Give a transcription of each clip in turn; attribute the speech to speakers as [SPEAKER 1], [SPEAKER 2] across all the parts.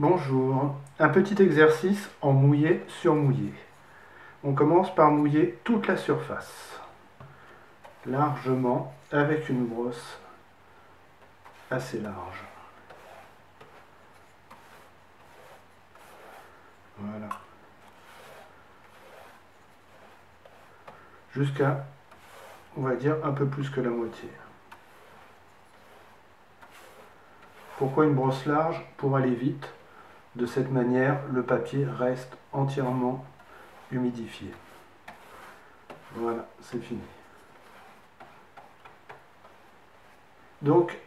[SPEAKER 1] Bonjour, un petit exercice en mouillé sur mouillé. On commence par mouiller toute la surface, largement, avec une brosse assez large. Voilà. Jusqu'à, on va dire, un peu plus que la moitié. Pourquoi une brosse large? Pour aller vite. De cette manière, le papier reste entièrement humidifié. Voilà, c'est fini. Donc,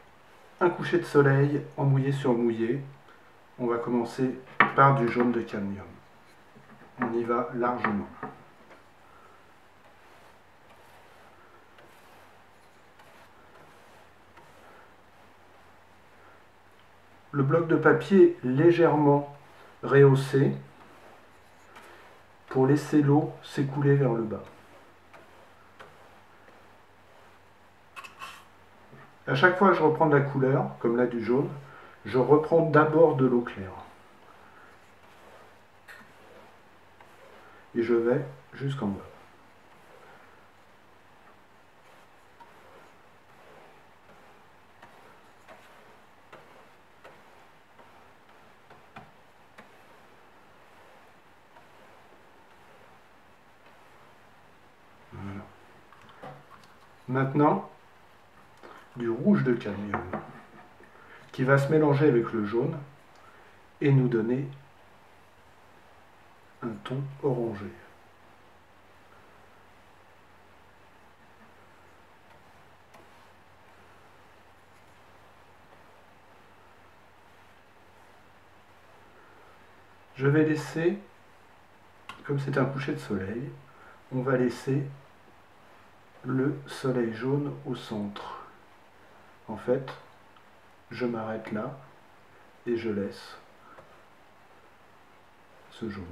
[SPEAKER 1] un coucher de soleil en mouillé sur mouillé. On va commencer par du jaune de cadmium. On y va largement. Le bloc de papier légèrement rehaussé pour laisser l'eau s'écouler vers le bas. À chaque fois que je reprends de la couleur, comme là du jaune, je reprends d'abord de l'eau claire. Et je vais jusqu'en bas. Voilà. Maintenant, du rouge de cadmium qui va se mélanger avec le jaune et nous donner un ton orangé. Je vais laisser, comme c'est un coucher de soleil, on va laisser le soleil jaune au centre. En fait, je m'arrête là et je laisse ce jaune.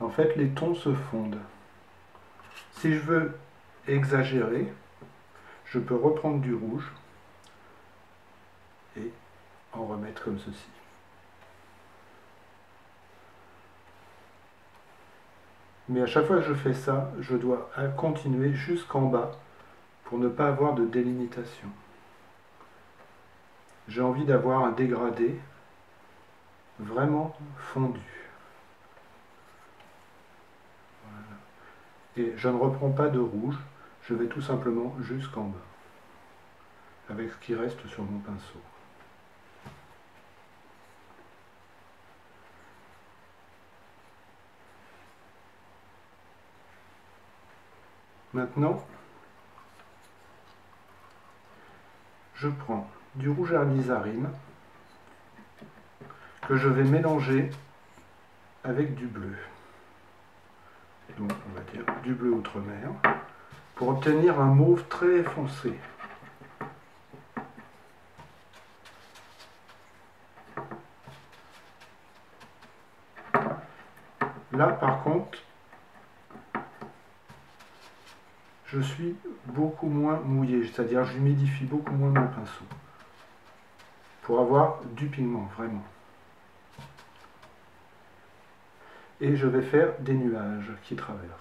[SPEAKER 1] En fait, les tons se fondent. Si je veux exagérer, je peux reprendre du rouge et en remettre comme ceci. Mais à chaque fois que je fais ça, je dois continuer jusqu'en bas pour ne pas avoir de délimitation. J'ai envie d'avoir un dégradé vraiment fondu. Voilà. Et je ne reprends pas de rouge, je vais tout simplement jusqu'en bas, avec ce qui reste sur mon pinceau. Maintenant, je prends du rouge à alizarin que je vais mélanger avec du bleu. Donc on va dire du bleu outre-mer pour obtenir un mauve très foncé. Là par contre, je suis beaucoup moins mouillé, c'est-à-dire j'humidifie beaucoup moins mon pinceau pour avoir du pigment vraiment. Et je vais faire des nuages qui traversent.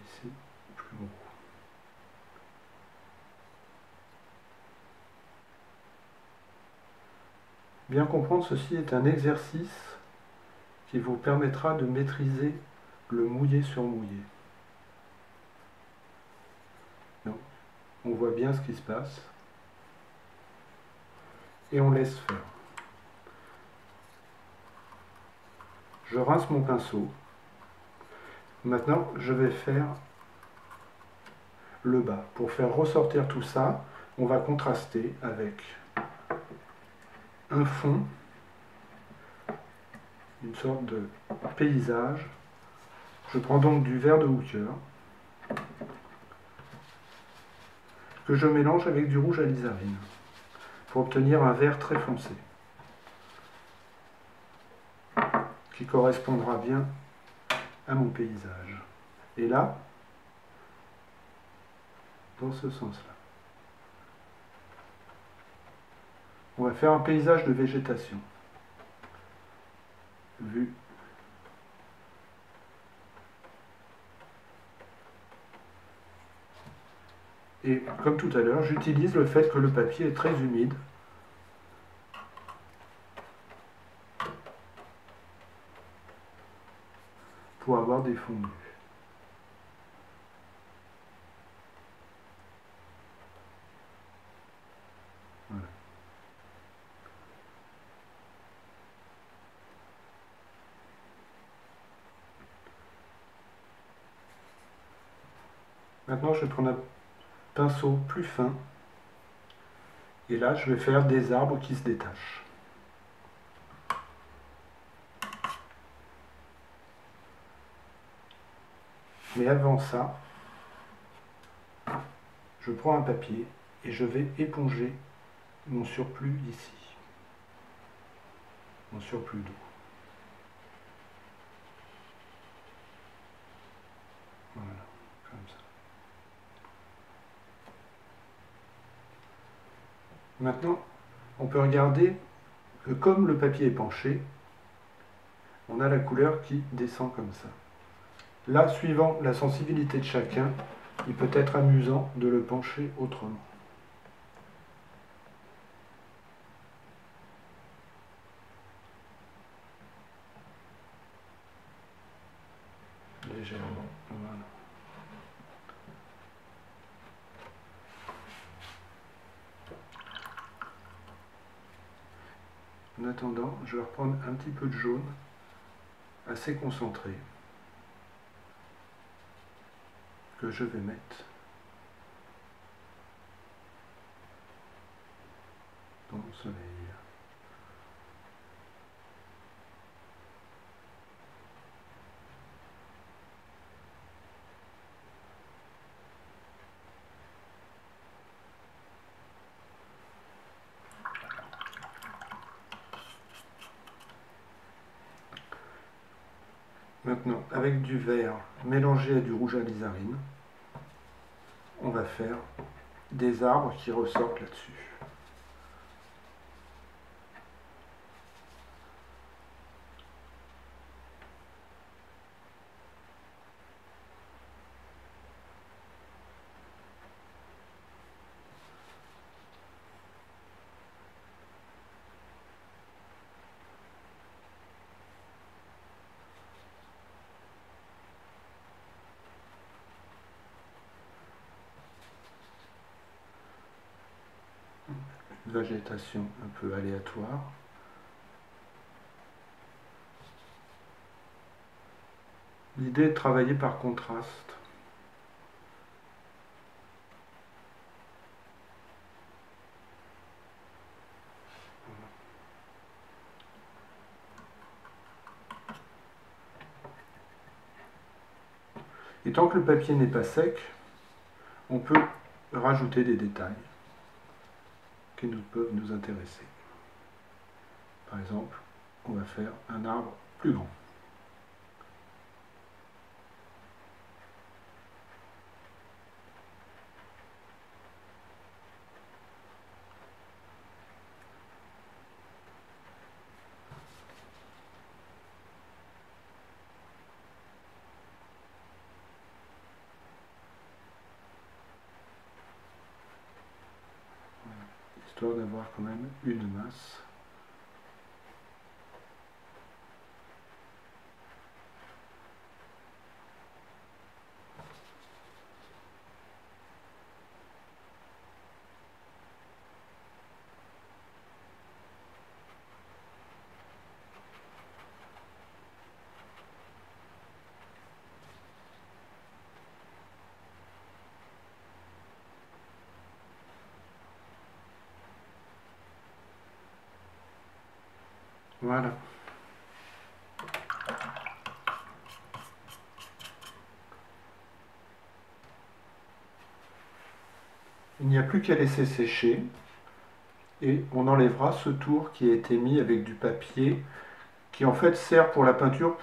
[SPEAKER 1] Ici, plus gros. Bien comprendre, ceci est un exercice qui vous permettra de maîtriser le mouillé sur mouillé. Donc, On voit bien ce qui se passe. Et on laisse faire. Je rince mon pinceau. Maintenant, je vais faire le bas. Pour faire ressortir tout ça, on va contraster avec un fond, une sorte de paysage. Je prends donc du vert de Hooker que je mélange avec du rouge alizarine pour obtenir un vert très foncé qui correspondra bien à mon paysage. Et là, dans ce sens-là. On va faire un paysage de végétation. Vu. Et comme tout à l'heure, j'utilise le fait que le papier est très humide pour avoir des fondus. Voilà. Maintenant, je vais prendre un pinceau plus fin et là, je vais faire des arbres qui se détachent. Mais avant ça, je prends un papier et je vais éponger mon surplus ici, mon surplus d'eau. Voilà, comme ça. Maintenant, on peut regarder que comme le papier est penché, on a la couleur qui descend comme ça. Là, suivant la sensibilité de chacun, il peut être amusant de le pencher autrement. Légèrement, voilà. En attendant, je vais reprendre un petit peu de jaune, assez concentré, que je vais mettre dans mon soleil. Maintenant, avec du vert mélangé à du rouge alizarine, on va faire des arbres qui ressortent là-dessus. Une végétation un peu aléatoire. L'idée est de travailler par contraste. Et tant que le papier n'est pas sec, on peut rajouter des détails qui peuvent nous intéresser. Par exemple, on va faire un arbre plus grand. Histoire d'avoir quand même une masse. Voilà. Il n'y a plus qu'à laisser sécher et on enlèvera ce tour qui a été mis avec du papier qui en fait sert pour la peinture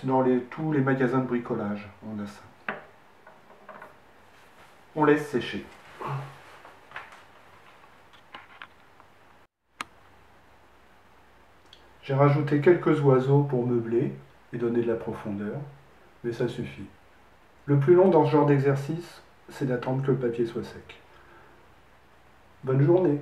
[SPEAKER 1] dans tous les magasins de bricolage. On a ça. On laisse sécher. J'ai rajouté quelques oiseaux pour meubler et donner de la profondeur, mais ça suffit. Le plus long dans ce genre d'exercice, c'est d'attendre que le papier soit sec. Bonne journée!